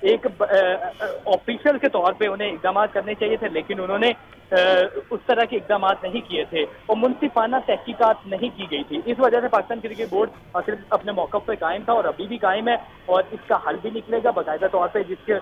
एक ऑफिशियल के तौर पे उन्हें इकदाम करने चाहिए थे, लेकिन उन्होंने उस तरह के इकदाम नहीं किए थे और मुनसिफाना तहकीकात नहीं की गई थी। इस वजह से पाकिस्तान क्रिकेट बोर्ड सिर्फ अपने मौक़िफ़ पे कायम था और अभी भी कायम है, और इसका हल भी निकलेगा बाकायदा तौर पे, जिसके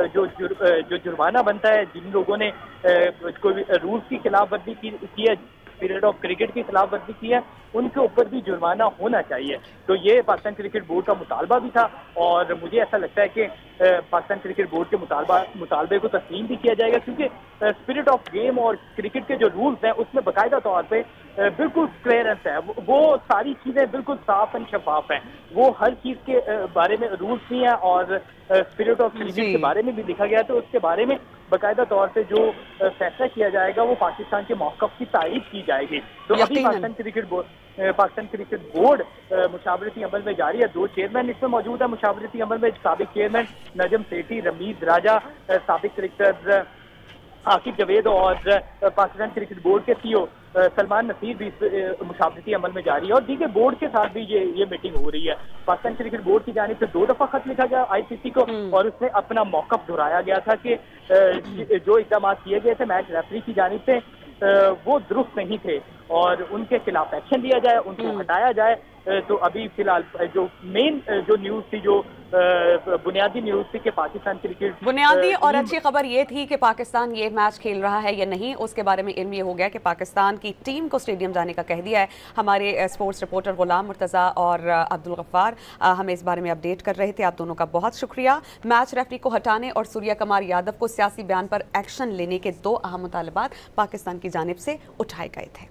जो जुर्माना बनता है जिन लोगों ने कोई रूल्स की खिलाफ वर्जी की है, पीरियड ऑफ क्रिकेट की खिलाफ वर्जी की है, उनके ऊपर भी जुर्माना होना चाहिए। तो ये पाकिस्तान क्रिकेट बोर्ड का मुतालबा भी था, और मुझे ऐसा लगता है कि पाकिस्तान क्रिकेट बोर्ड के मुतालबे को तस्लीम भी किया जाएगा, क्योंकि स्पिरिट ऑफ गेम और क्रिकेट के जो रूल्स हैं उसमें बाकायदा तौर पे बिल्कुल क्लियरेंस है, वो सारी चीज़ें बिल्कुल साफ एंड शफाफ हैं। वो हर चीज़ के बारे में रूल्स भी हैं, और स्पिरिट ऑफ क्रिकेट के बारे में भी लिखा गया है, तो उसके बारे में बाकायदा तौर पे जो फैसला किया जाएगा वो पाकिस्तान के मौक़िफ़ की तारीफ की जाएगी। तो अभी पाकिस्तान क्रिकेट बोर्ड मुशावरती अमल में जारी है। 2 चेयरमैन इसमें मौजूद है मुशावरती अमल में, साबिक चेयरमैन नजम सेठी, रमीज राजा, साबिक क्रिकेटर आकिब जवेद और पाकिस्तान क्रिकेट बोर्ड के CEO सलमान नसीर भी मुशावरती अमल में जारी है, और दीगर बोर्ड के साथ भी ये मीटिंग हो रही है। पाकिस्तान क्रिकेट बोर्ड की जानिब से 2 दफा खत लिखा गया ICC को, और उसमें अपना मौक़िफ़ दोहराया गया था कि जो इक़दाम किए गए थे मैच रेफरी की जानिब से वो दुरुस्त नहीं थे, और उनके खिलाफ एक्शन लिया जाए, उनको हटाया जाए। तो अभी फिलहाल जो मेन जो न्यूज़ थी, जो बुनियादी न्यूज़ थी कि पाकिस्तान क्रिकेट बुनियादी और अच्छी खबर ये थी कि पाकिस्तान ये मैच खेल रहा है या नहीं, उसके बारे में इल्म ये हो गया कि पाकिस्तान की टीम को स्टेडियम जाने का कह दिया है। हमारे स्पोर्ट्स रिपोर्टर गुलाम मुर्तज़ा और अब्दुल गफ्फार हमें इस बारे में अपडेट कर रहे थे। आप दोनों का बहुत शुक्रिया। मैच रेफरी को हटाने और सूर्या कुमार यादव को सियासी बयान पर एक्शन लेने के 2 अहम मुतालबात पाकिस्तान की जानिब से उठाए गए थे।